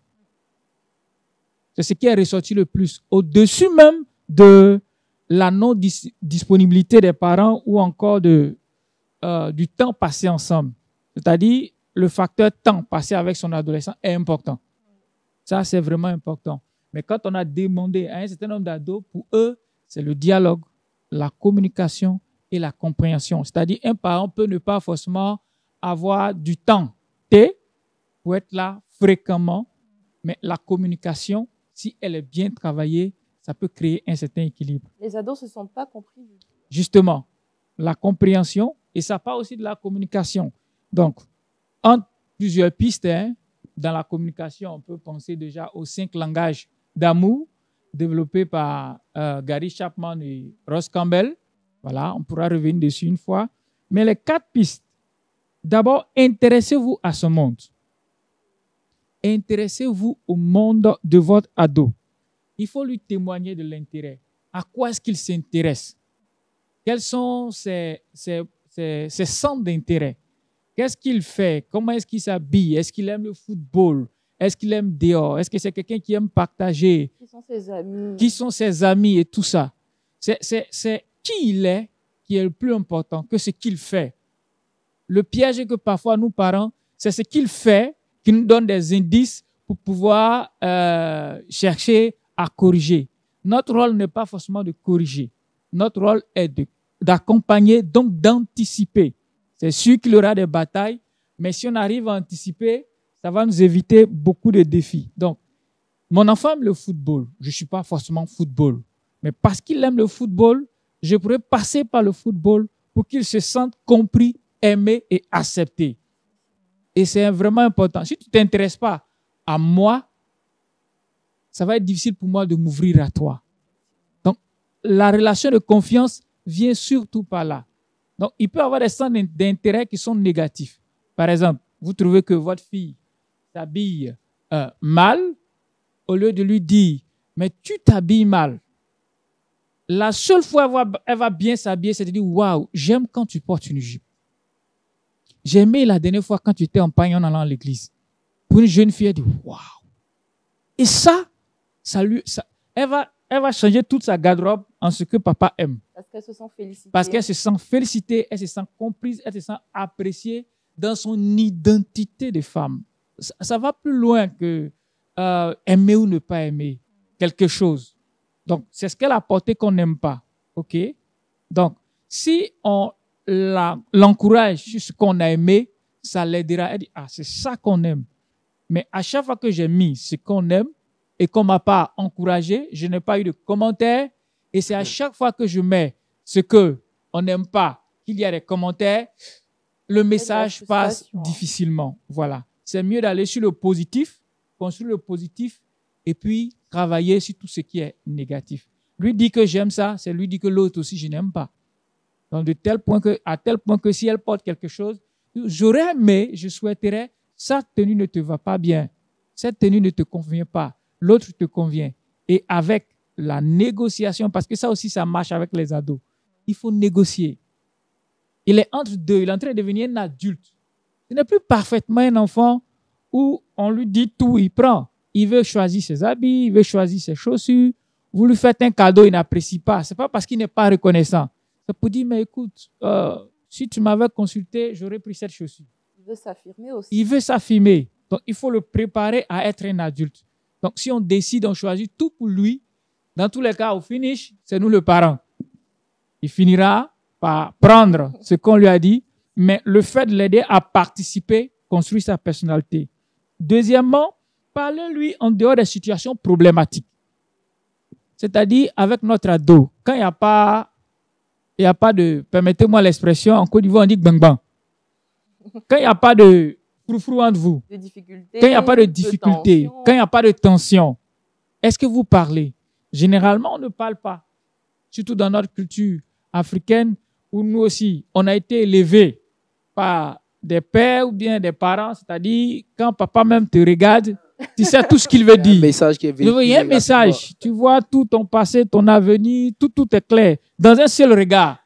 C'est ce qui est ressorti le plus. Au-dessus même de la non-disponibilité des parents ou encore du temps passé ensemble. C'est-à-dire, le facteur temps passé avec son adolescent est important. Ça, c'est vraiment important. Mais quand on a demandé à un certain nombre d'ados, pour eux, c'est le dialogue, la communication et la compréhension. C'est-à-dire, un parent peut ne pas forcément avoir du temps pour être là fréquemment, mais la communication, si elle est bien travaillée, ça peut créer un certain équilibre. Les ados ne se sentent pas compris. Justement, la compréhension, et ça part aussi de la communication. Donc, entre plusieurs pistes, dans la communication, on peut penser déjà aux 5 langages d'amour développés par Gary Chapman et Ross Campbell. Voilà, on pourra revenir dessus une fois. Mais les 4 pistes, d'abord, intéressez-vous à ce monde. Intéressez-vous au monde de votre ado. Il faut lui témoigner de l'intérêt. À quoi est-ce qu'il s'intéresse? Quels sont ses centres d'intérêt? Qu'est-ce qu'il fait? Comment est-ce qu'il s'habille? Est-ce qu'il aime le football? Est-ce qu'il aime dehors? Est-ce que c'est quelqu'un qui aime partager? Qui sont ses amis? Qui sont ses amis et tout ça? C'est qui il est qui est le plus important que ce qu'il fait. Le piège est que parfois, nous, parents, c'est ce qu'il fait qui nous donne des indices pour pouvoir chercher à corriger. Notre rôle n'est pas forcément de corriger. Notre rôle est d'accompagner, donc d'anticiper. C'est sûr qu'il y aura des batailles, mais si on arrive à anticiper, ça va nous éviter beaucoup de défis. Donc, mon enfant aime le football. Je ne suis pas forcément football. Mais parce qu'il aime le football, je pourrais passer par le football pour qu'il se sente compris, aimé et accepté. Et c'est vraiment important. Si tu ne t'intéresses pas à moi, ça va être difficile pour moi de m'ouvrir à toi. Donc, la relation de confiance vient surtout par là. Donc, il peut y avoir des centres d'intérêt qui sont négatifs. Par exemple, vous trouvez que votre fille s'habille mal, au lieu de lui dire, mais tu t'habilles mal. La seule fois elle va bien s'habiller, c'est de dire, waouh, j'aime quand tu portes une jupe. J'ai aimé la dernière fois quand tu étais en pagne en allant à l'église. Pour une jeune fille, elle dit, waouh. Et elle va changer toute sa garde-robe en ce que papa aime. Parce qu'elle se sent félicitée. Parce qu'elle se sent félicitée, elle se sent comprise, elle se sent appréciée dans son identité de femme. Ça va plus loin que aimer ou ne pas aimer quelque chose. Donc, c'est ce qu'elle a apporté qu'on n'aime pas. OK? Donc, si on l'encourage sur ce qu'on a aimé, ça l'aidera. Elle dit, ah, c'est ça qu'on aime. Mais à chaque fois que j'ai mis ce qu'on aime et qu'on ne m'a pas encouragé, je n'ai pas eu de commentaires. Et c'est à chaque fois que je mets ce qu'on n'aime pas, qu'il y a des commentaires, le message passe difficilement. Voilà. C'est mieux d'aller sur le positif, construire le positif et puis travailler sur tout ce qui est négatif. Lui dit que j'aime ça, c'est lui dit que l'autre aussi, je n'aime pas. Donc, à tel point que si elle porte quelque chose, j'aurais aimé, je souhaiterais, sa tenue ne te va pas bien. Cette tenue ne te convient pas. L'autre te convient. Et avec la négociation, parce que ça aussi, ça marche avec les ados, il faut négocier. Il est entre deux, il est en train de devenir un adulte. Ce n'est plus parfaitement un enfant où on lui dit tout, il prend. Il veut choisir ses habits, il veut choisir ses chaussures. Vous lui faites un cadeau, il n'apprécie pas. Ce n'est pas parce qu'il n'est pas reconnaissant. C'est pour dire, mais écoute, si tu m'avais consulté, j'aurais pris cette chaussure. Il veut s'affirmer aussi. Il veut s'affirmer. Donc, il faut le préparer à être un adulte. Donc, si on décide, on choisit tout pour lui, dans tous les cas, au finish, c'est nous le parent. Il finira par prendre ce qu'on lui a dit, mais le fait de l'aider à participer, construire sa personnalité. Deuxièmement, parlez-lui en dehors des situations problématiques. C'est-à-dire avec notre ado. Quand il n'y a pas de, permettez-moi l'expression, en Côte d'Ivoire on dit bang bang. Quand il n'y a pas de froufrou entre vous, quand il n'y a pas de difficulté, quand il n'y a pas de tension, est-ce que vous parlez? Généralement, on ne parle pas. Surtout dans notre culture africaine, où nous aussi, on a été élevés par des pères ou bien des parents, c'est-à-dire quand papa même te regarde, tu sais tout ce qu'il veut dire. Il y a un message. Tu vois tout ton passé, ton avenir, tout est clair. Dans un seul regard.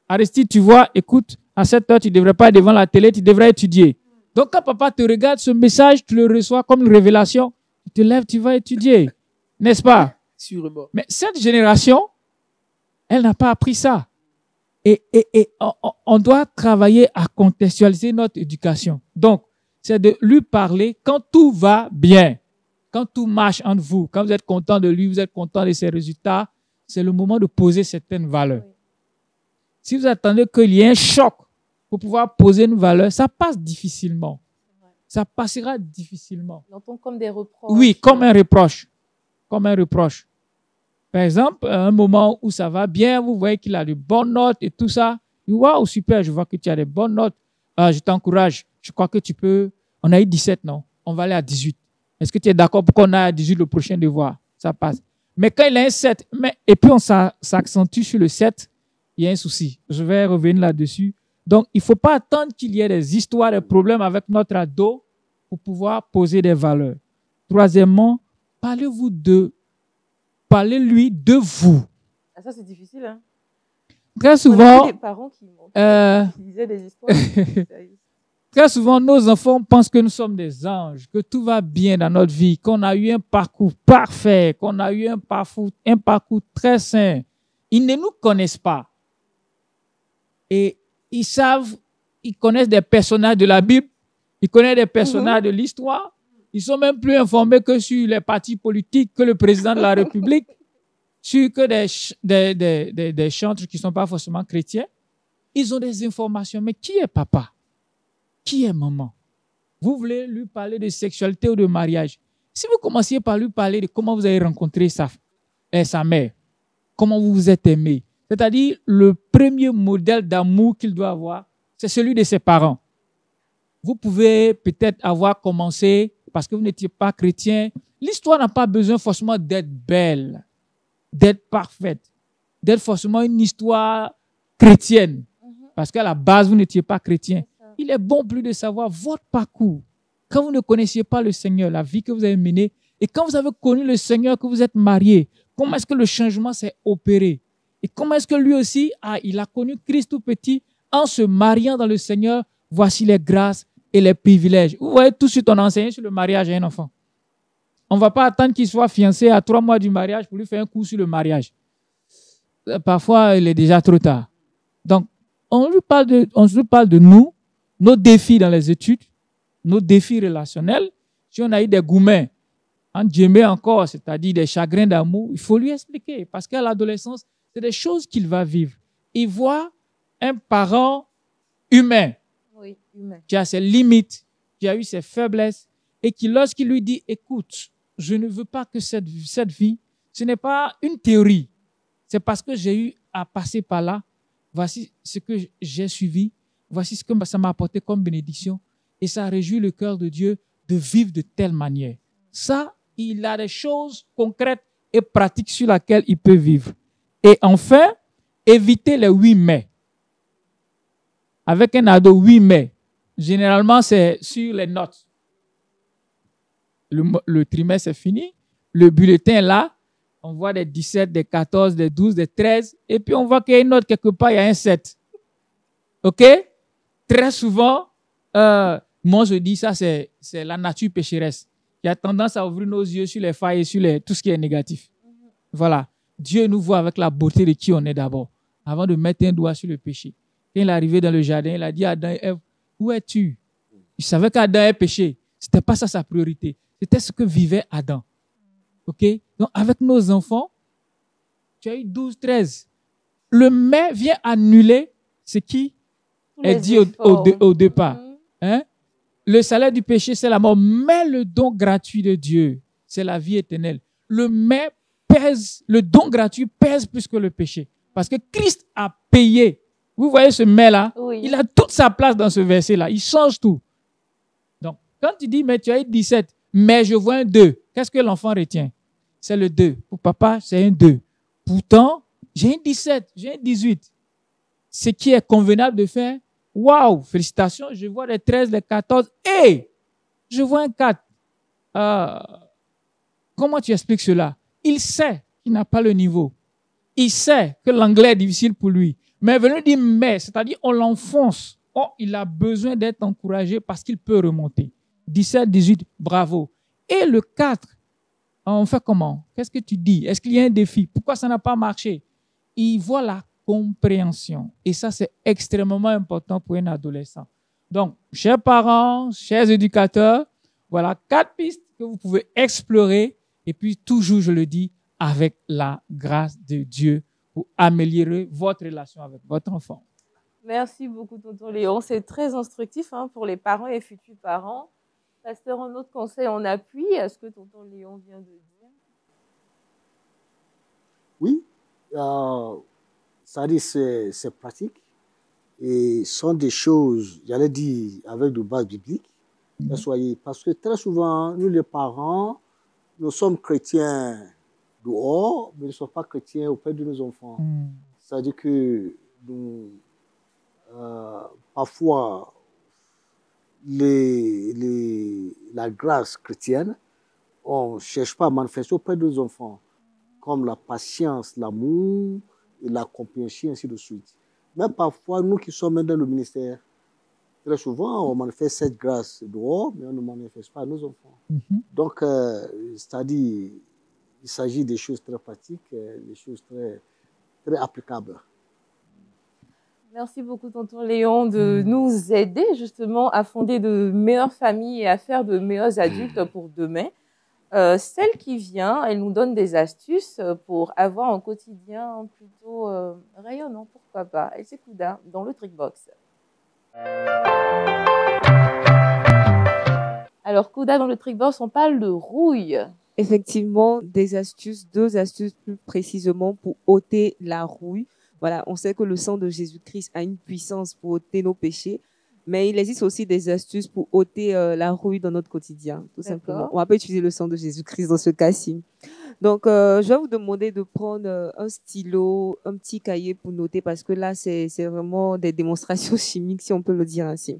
Aristide, tu vois, écoute, à cette heure, tu ne devrais pas être devant la télé, tu devrais étudier. Donc, quand papa te regarde, ce message, tu le reçois comme une révélation. Tu te lèves, tu vas étudier. N'est-ce pas? Sûrement. Mais cette génération, elle n'a pas appris ça. Et on doit travailler à contextualiser notre éducation. Donc, c'est de lui parler quand tout va bien, quand tout marche entre vous, quand vous êtes content de lui, vous êtes content de ses résultats, c'est le moment de poser certaines valeurs. Si vous attendez qu'il y ait un choc pour pouvoir poser une valeur, ça passe difficilement. Ça passera difficilement. On entend comme des reproches. Oui, comme un reproche. Comme un reproche. Par exemple, à un moment où ça va bien, vous voyez qu'il a de bonnes notes et tout ça. Waouh, super, je vois que tu as de bonnes notes. Je t'encourage. Je crois que tu peux. On a eu 17, non? On va aller à 18. Est-ce que tu es d'accord pour qu'on aille à 18 le prochain devoir? Ça passe. Mais quand il a un 7, et puis on s'accentue sur le 7, il y a un souci. Je vais revenir là-dessus. Donc, il ne faut pas attendre qu'il y ait des histoires, des problèmes avec notre ado pour pouvoir poser des valeurs. Troisièmement, parlez-lui de vous. Ah, ça, c'est difficile, hein? Très souvent, des parents qui disaient des histoires. Très souvent, nos enfants pensent que nous sommes des anges, que tout va bien dans notre vie, qu'on a eu un parcours parfait, qu'on a eu un parcours très sain. Ils ne nous connaissent pas. Et ils connaissent des personnages de la Bible, ils connaissent des personnages de l'histoire. Ils sont même plus informés que sur les partis politiques, que le président de la République, sur que des chantres qui ne sont pas forcément chrétiens. Ils ont des informations. Mais qui est papa? Qui est maman? Vous voulez lui parler de sexualité ou de mariage? Si vous commenciez par lui parler de comment vous avez rencontré sa mère, comment vous vous êtes aimé, c'est-à-dire le premier modèle d'amour qu'il doit avoir, c'est celui de ses parents. Vous pouvez peut-être avoir commencé parce que vous n'étiez pas chrétien. L'histoire n'a pas besoin forcément d'être belle, d'être parfaite, d'être forcément une histoire chrétienne. Parce qu'à la base, vous n'étiez pas chrétien. Il est bon plus de savoir votre parcours. Quand vous ne connaissiez pas le Seigneur, la vie que vous avez menée, et quand vous avez connu le Seigneur, que vous êtes marié, comment est-ce que le changement s'est opéré? Et comment est-ce que lui aussi, il a connu Christ tout petit, en se mariant dans le Seigneur, voici les grâces et les privilèges. Vous voyez, tout de suite, on a enseigné sur le mariage à un enfant. On ne va pas attendre qu'il soit fiancé à 3 mois du mariage pour lui faire un cours sur le mariage. Parfois, il est déjà trop tard. Donc, on lui parle de nous, nos défis dans les études, nos défis relationnels. Si on a eu des gourmets, Dieu encore, c'est-à-dire des chagrins d'amour, il faut lui expliquer. Parce qu'à l'adolescence, c'est des choses qu'il va vivre. Il voit un parent humain, qui a ses limites, qui a eu ses faiblesses, et qui, lorsqu'il lui dit, écoute, je ne veux pas que cette vie, ce n'est pas une théorie, c'est parce que j'ai eu à passer par là, voici ce que j'ai suivi, voici ce que ça m'a apporté comme bénédiction, et ça réjouit le cœur de Dieu de vivre de telle manière. Ça, il a des choses concrètes et pratiques sur lesquelles il peut vivre. Et enfin, éviter les 8 mai. Avec un ado, 8 mai, généralement, c'est sur les notes. Le trimestre est fini, le bulletin est là, on voit des 17, des 14, des 12, des 13, et puis on voit qu'il y a une note quelque part, il y a un 7. OK? Très souvent, moi je dis ça, c'est la nature pécheresse qui a tendance à ouvrir nos yeux sur les failles et sur tout ce qui est négatif. Voilà. Dieu nous voit avec la beauté de qui on est d'abord, avant de mettre un doigt sur le péché. Quand il est arrivé dans le jardin, il a dit à Adam et Ève, où es-tu? Il savait qu'Adam est péché. Ce n'était pas ça sa priorité. C'était ce que vivait Adam. OK? Donc, avec nos enfants, tu as eu 12, 13. Le mais vient annuler ce qui est dit au départ. Hein? Le salaire du péché, c'est la mort. Mais le don gratuit de Dieu, c'est la vie éternelle. Le don gratuit pèse plus que le péché. Parce que Christ a payé. Vous voyez ce mais-là? Oui. Il a toute sa place dans ce verset-là. Il change tout. Donc, quand tu dis, mais tu as eu 17, mais je vois un 2, qu'est-ce que l'enfant retient? C'est le 2. Pour papa, c'est un 2. Pourtant, j'ai un 17, j'ai un 18. Ce qui est convenable de faire, waouh, félicitations, je vois les 13, les 14, et je vois un 4. Comment tu expliques cela? Il sait qu'il n'a pas le niveau. Il sait que l'anglais est difficile pour lui. Mais venez dire mais, c'est-à-dire on l'enfonce. Oh, il a besoin d'être encouragé parce qu'il peut remonter. 17, 18, bravo. Et le 4, on fait comment? Qu'est-ce que tu dis? Est-ce qu'il y a un défi? Pourquoi ça n'a pas marché? Il voit la compréhension. Et ça, c'est extrêmement important pour un adolescent. Donc, chers parents, chers éducateurs, voilà 4 pistes que vous pouvez explorer. Et puis, toujours, je le dis, avec la grâce de Dieu pour améliorer votre relation avec votre enfant. Merci beaucoup, tonton Léon. C'est très instructif pour les parents et futurs parents. Pasteur, un autre conseil en appui à ce que tonton Léon vient de dire? Oui, ça dit c'est pratique et sont des choses, j'allais dire, avec de base bibliques. Parce que très souvent, nous les parents, nous sommes chrétiens dehors, mais nous ne sommes pas chrétiens auprès de nos enfants. C'est-à-dire que nous, parfois, la grâce chrétienne, on ne cherche pas à manifester auprès de nos enfants, comme la patience, l'amour et la compréhension, ainsi de suite. Mais parfois, nous qui sommes dans le ministère, Très souvent, on manifeste cette grâce dehors, mais on ne manifeste pas à nos enfants. Donc, c'est-à-dire, il s'agit des choses très pratiques, des choses très, très applicables. Merci beaucoup, tonton Léon, de nous aider justement à fonder de meilleures familles et à faire de meilleurs adultes pour demain. Celle qui vient, elle nous donne des astuces pour avoir un quotidien plutôt rayonnant, pourquoi pas. Elle c'est Kouda dans le Trickbox. Alors, Kouda, dans le Trickbox, on parle de rouille. Effectivement, des astuces, 2 astuces plus précisément pour ôter la rouille. Voilà, on sait que le sang de Jésus-Christ a une puissance pour ôter nos péchés, mais il existe aussi des astuces pour ôter la rouille dans notre quotidien, tout simplement. On va pas utiliser le sang de Jésus-Christ dans ce cas-ci. Donc, je vais vous demander de prendre un stylo, un petit cahier pour noter, parce que là, c'est vraiment des démonstrations chimiques, si on peut le dire ainsi.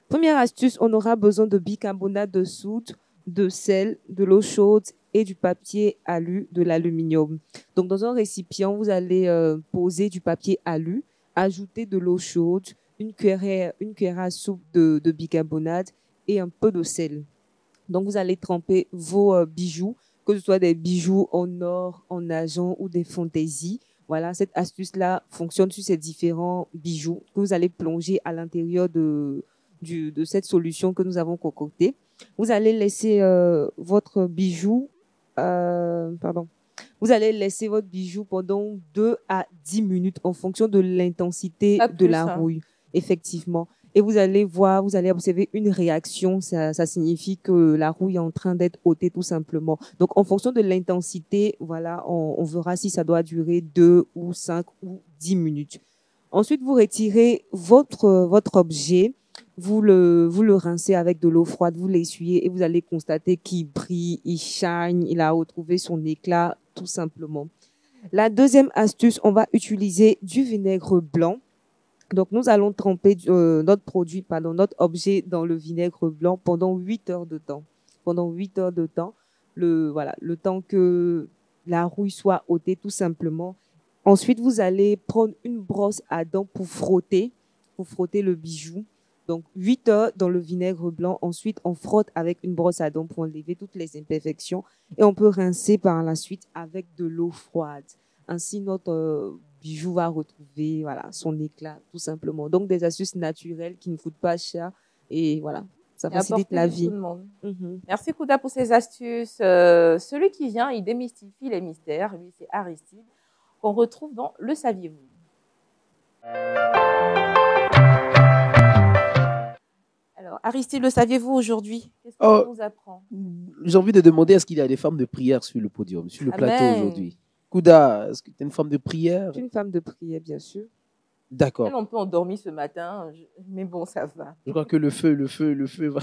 Première astuce, on aura besoin de bicarbonate de soude, de sel, de l'eau chaude et du papier alu, de l'aluminium. Donc, dans un récipient, vous allez poser du papier alu, ajouter de l'eau chaude, une cuillère à soupe de bicarbonate et un peu de sel. Donc, vous allez tremper vos bijoux, que ce soit des bijoux en or, en argent ou des fantaisies. Voilà, cette astuce-là fonctionne sur ces différents bijoux que vous allez plonger à l'intérieur de cette solution que nous avons concoctée. Vous allez laisser votre bijou, vous allez laisser votre bijou pendant 2 à 10 minutes en fonction de l'intensité de la rouille, effectivement. Et vous allez voir, vous allez observer une réaction. Ça signifie que la rouille est en train d'être ôtée tout simplement. Donc, en fonction de l'intensité, voilà, on verra si ça doit durer 2 ou 5 ou 10 minutes. Ensuite, vous retirez votre objet. Vous le rincez avec de l'eau froide, vous l'essuyez et vous allez constater qu'il brille, il shine, il a retrouvé son éclat, tout simplement. La deuxième astuce, on va utiliser du vinaigre blanc. Donc, nous allons tremper notre objet dans le vinaigre blanc pendant 8 heures de temps. Pendant 8 heures de temps, le temps que la rouille soit ôtée, tout simplement. Ensuite, vous allez prendre une brosse à dents pour frotter le bijou. Donc, 8 heures dans le vinaigre blanc. Ensuite, on frotte avec une brosse à dents pour enlever toutes les imperfections. Et on peut rincer par la suite avec de l'eau froide. Ainsi, notre bijou va retrouver son éclat, tout simplement. Donc, des astuces naturelles qui ne coûtent pas cher. Et voilà, ça facilite la vie. Merci, Kouda, pour ces astuces. Celui qui vient, il démystifie les mystères. Lui, c'est Aristide, qu'on retrouve dans Le Saviez-vous. Alors, Aristide, le saviez-vous aujourd'hui? Qu'est-ce que ça nous apprend? J'ai envie de demander, est-ce qu'il y a des femmes de prière sur le podium, sur le plateau aujourd'hui? Kouda, est-ce que tu es une femme de prière? Je suis une femme de prière, bien sûr. D'accord. Elle, on peut endormir ce matin, mais bon, ça va. Je crois que le feu va.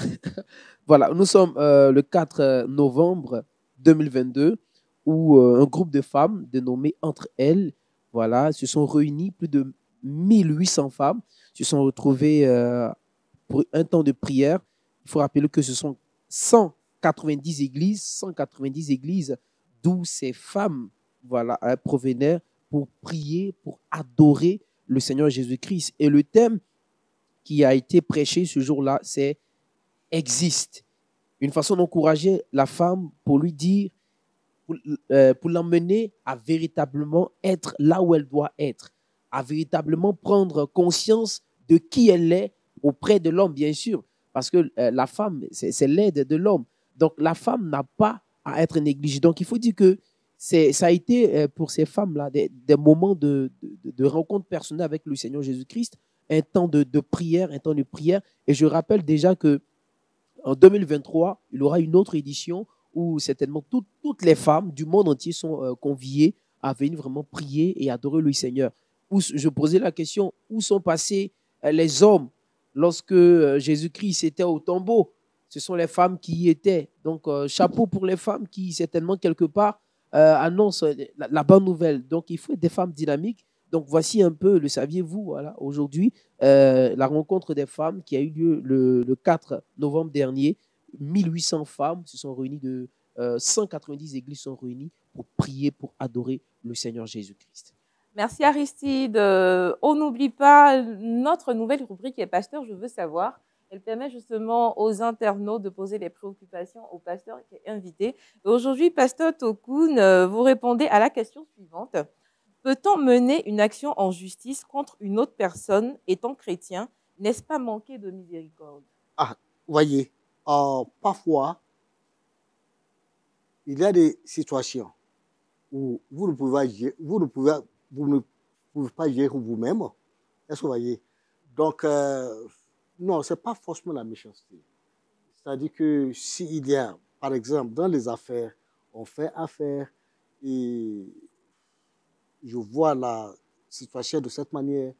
Voilà, nous sommes le 4 novembre 2022, où un groupe de femmes dénommé Entre elles, voilà, se sont réunies, plus de 1800 femmes se sont retrouvées pour un temps de prière. Il faut rappeler que ce sont 190 églises d'où ces femmes provenaient pour prier, pour adorer le Seigneur Jésus-Christ. Et le thème qui a été prêché ce jour-là, c'est « Existe ». Une façon d'encourager la femme pour lui dire, pour l'emmener à véritablement être là où elle doit être, à véritablement prendre conscience de qui elle est auprès de l'homme, bien sûr, parce que la femme, c'est l'aide de l'homme. Donc, la femme n'a pas à être négligée. Donc, il faut dire que ça a été pour ces femmes-là des moments de rencontre personnelle avec le Seigneur Jésus-Christ, un temps de prière, un temps de prière. Et je rappelle déjà qu'en 2023, il y aura une autre édition où certainement toutes les femmes du monde entier sont conviées à venir vraiment prier et adorer le Seigneur. Je posais la question, où sont passés les hommes lorsque Jésus-Christ était au tombeau? Ce sont les femmes qui y étaient. Donc, chapeau pour les femmes qui, certainement, quelque part, annoncent la bonne nouvelle. Donc, il faut être des femmes dynamiques. Donc, voici un peu, le saviez-vous, voilà, aujourd'hui, la rencontre des femmes qui a eu lieu le 4 novembre dernier. 1800 femmes se sont réunies, 190 églises sont réunies pour prier, pour adorer le Seigneur Jésus-Christ. Merci Aristide. On n'oublie pas notre nouvelle rubrique qui est Pasteur, je veux savoir. Elle permet justement aux internautes de poser des préoccupations au pasteur qui est invité. Aujourd'hui, Pasteur Tokun, vous répondez à la question suivante. Peut-on mener une action en justice contre une autre personne étant chrétien? N'est-ce pas manquer de miséricorde? Ah, voyez, parfois, il y a des situations où vous ne pouvez pas gérer vous-même. Est-ce que vous voyez? Donc, non, ce n'est pas forcément la méchanceté. C'est-à-dire que s'il y a, par exemple, dans les affaires, on fait affaire et je vois la situation de cette manière,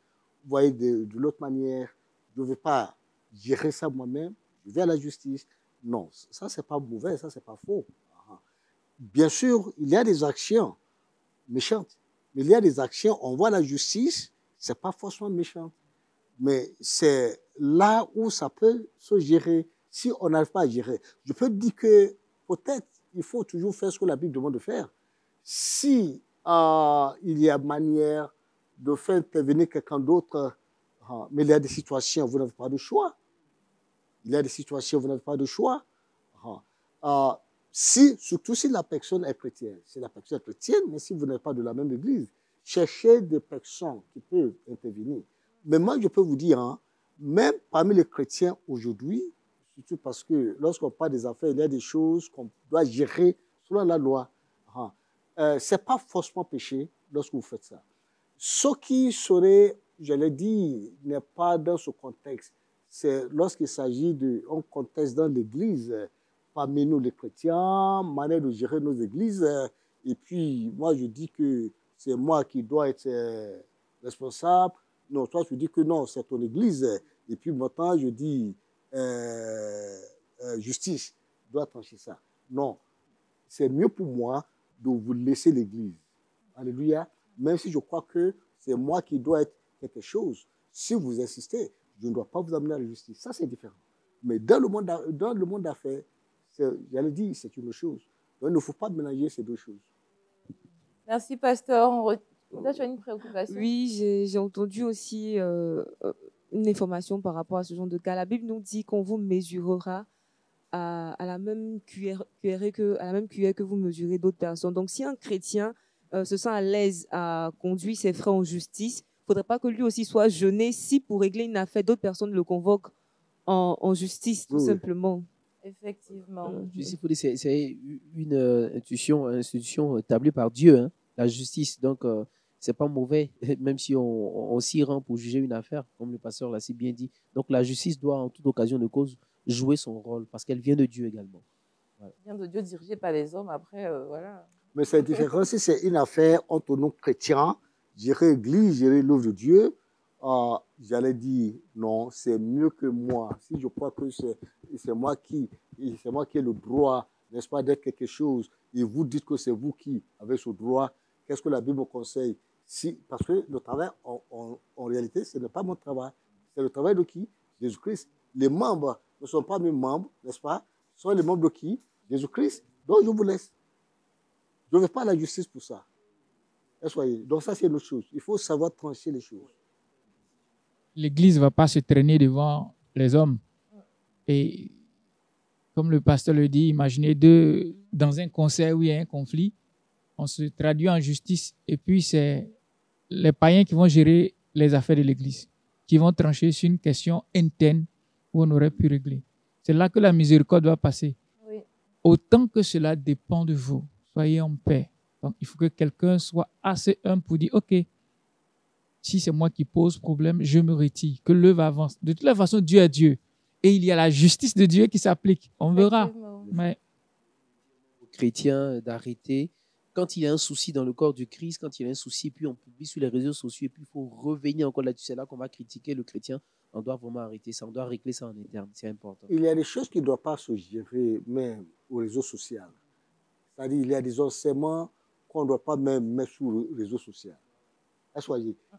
vous voyez de l'autre manière, je ne vais pas gérer ça moi-même, je vais à la justice. Non, ça, ce n'est pas mauvais, ça, ce n'est pas faux. Bien sûr, il y a des actions méchantes, mais il y a des actions, on voit la justice, ce n'est pas forcément méchant. Mais c'est là où ça peut se gérer si on n'arrive pas à gérer. Je peux dire que peut-être il faut toujours faire ce que la Bible demande de faire. Si il y a manière de faire intervenir quelqu'un d'autre, mais il y a des situations où vous n'avez pas de choix. Il y a des situations où vous n'avez pas de choix. Surtout si la personne est chrétienne. Si la personne est chrétienne, mais si vous n'êtes pas de la même église, cherchez des personnes qui peuvent intervenir. Mais moi, je peux vous dire, même parmi les chrétiens aujourd'hui, surtout parce que lorsqu'on parle des affaires, il y a des choses qu'on doit gérer selon la loi. Ce n'est pas forcément péché lorsque vous faites ça. Ce qui serait, je l'ai dit, n'est pas dans ce contexte. C'est lorsqu'il s'agit d'un contexte dans l'église, parmi nous les chrétiens, manière de gérer nos églises. Et puis, moi, je dis que c'est moi qui dois être responsable. Non, toi, tu dis que non, c'est ton église. Et puis maintenant, je dis justice doit trancher ça. Non, c'est mieux pour moi de vous laisser l'église. Alléluia. Même si je crois que c'est moi qui dois être quelque chose. Si vous insistez, je ne dois pas vous amener à la justice. Ça, c'est différent. Mais dans le monde d'affaires, j'allais dire, c'est une chose. Donc, il ne faut pas mélanger ces deux choses. Merci, pasteur. Là, tu as une préoccupation? Oui, j'ai entendu aussi une information par rapport à ce genre de cas. La Bible nous dit qu'on vous mesurera à la même cuillère que vous mesurez d'autres personnes. Donc, si un chrétien se sent à l'aise à conduire ses frères en justice, il ne faudrait pas que lui aussi soit gêné si pour régler une affaire, d'autres personnes le convoquent en justice, tout simplement. Effectivement. C'est une institution établie par Dieu, hein, la justice. Donc, c'est pas mauvais, même si on s'y rend pour juger une affaire, comme le pasteur l'a si bien dit. Donc, la justice doit, en toute occasion de cause, jouer son rôle, parce qu'elle vient de Dieu également. Voilà. Elle vient de Dieu, dirigée par les hommes, après, voilà. Mais c'est différent si c'est une affaire entre nous chrétiens, gérer l'église, gérer l'œuvre de Dieu. J'allais dire, non, c'est mieux que moi. Si je crois que c'est moi qui ai le droit, n'est-ce pas, d'être quelque chose, et vous dites que c'est vous qui avez ce droit, qu'est-ce que la Bible me conseille? Parce que le travail, en réalité, ce n'est pas mon travail. C'est le travail de qui? Jésus-Christ. Les membres ne sont pas mes membres, n'est-ce pas? Ce sont les membres de qui? Jésus-Christ. Donc, je vous laisse. Je ne veux pas la justice pour ça. Donc, ça, c'est une autre chose. Il faut savoir trancher les choses. L'Église ne va pas se traîner devant les hommes. Et comme le pasteur le dit, imaginez dans un concert où il y a un conflit, on se traduit en justice et puis c'est les païens qui vont gérer les affaires de l'Église, qui vont trancher sur une question interne où on aurait pu régler. C'est là que la miséricorde doit passer. Oui. Autant que cela dépend de vous, soyez en paix. Donc, il faut que quelqu'un soit assez humble pour dire, OK, si c'est moi qui pose problème, je me retire, que l'œuvre avance. De toute façon, Dieu est Dieu. Et il y a la justice de Dieu qui s'applique. On verra. Mais aux chrétiens d'arrêter. Quand il y a un souci dans le corps du Christ, quand il y a un souci, puis on publie sur les réseaux sociaux, et puis il faut revenir encore là-dessus. C'est là qu'on va critiquer le chrétien. On doit vraiment arrêter ça. On doit régler ça en interne. C'est important. Il y a des choses qui ne doivent pas se gérer même aux réseaux sociaux. C'est-à-dire il y a des enseignements qu'on ne doit pas même mettre sur le réseau social.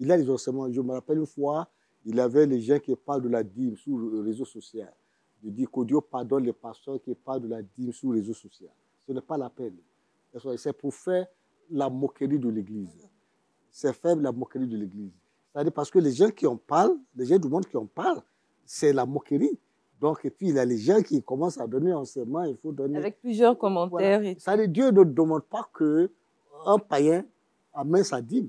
Il y a des enseignements. Je me rappelle une fois, il y avait les gens qui parlent de la dîme sur le réseau social. Je dis que Dieu pardonne les pasteurs qui parlent de la dîme sur le réseau social. Ce n'est pas la peine. C'est pour faire la moquerie de l'Église. c'est faire la moquerie de l'Église. C'est-à-dire parce que les gens qui en parlent, les gens du monde qui en parlent, c'est la moquerie. Donc, et puis, il y a les gens qui commencent à donner enseignement, il faut donner... Avec plusieurs commentaires. Voilà. C'est-à-dire Dieu ne demande pas qu'un païen amène sa dîme.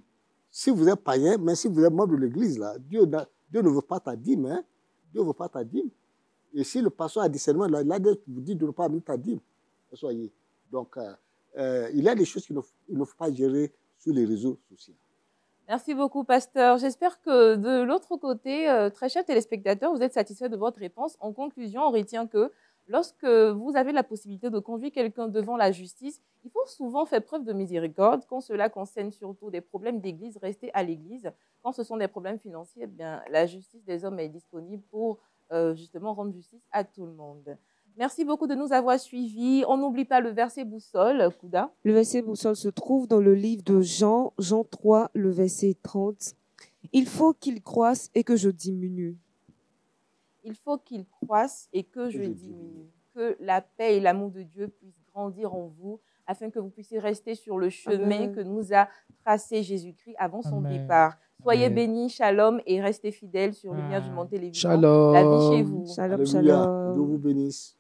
Si vous êtes païen, mais si vous êtes membre de l'Église, là, Dieu ne veut pas ta dîme. Hein? Dieu ne veut pas ta dîme. Et si le pasteur a discernement, là, Dieu vous dit de ne pas amener ta dîme. Soyez. Donc, il y a des choses qu'il ne faut pas gérer sur les réseaux sociaux. Merci beaucoup, pasteur. J'espère que de l'autre côté, très chers téléspectateurs, vous êtes satisfaits de votre réponse. En conclusion, on retient que lorsque vous avez la possibilité de conduire quelqu'un devant la justice, il faut souvent faire preuve de miséricorde. Quand cela concerne surtout des problèmes d'église, restez à l'église. Quand ce sont des problèmes financiers, eh bien, la justice des hommes est disponible pour justement rendre justice à tout le monde. Merci beaucoup de nous avoir suivis. On n'oublie pas le verset boussole, Kouda. Le verset boussole se trouve dans le livre de Jean 3, le verset 30. Il faut qu'il croisse et que je diminue. Il faut qu'il croisse et que je diminue. Que la paix et l'amour de Dieu puissent grandir en vous, afin que vous puissiez rester sur le chemin que nous a tracé Jésus-Christ avant son départ. Soyez bénis, shalom, et restez fidèles sur Lumière du Monde Télévision. Shalom. La vie chez vous. Shalom, Alléluia. shalom. Dieu vous bénisse.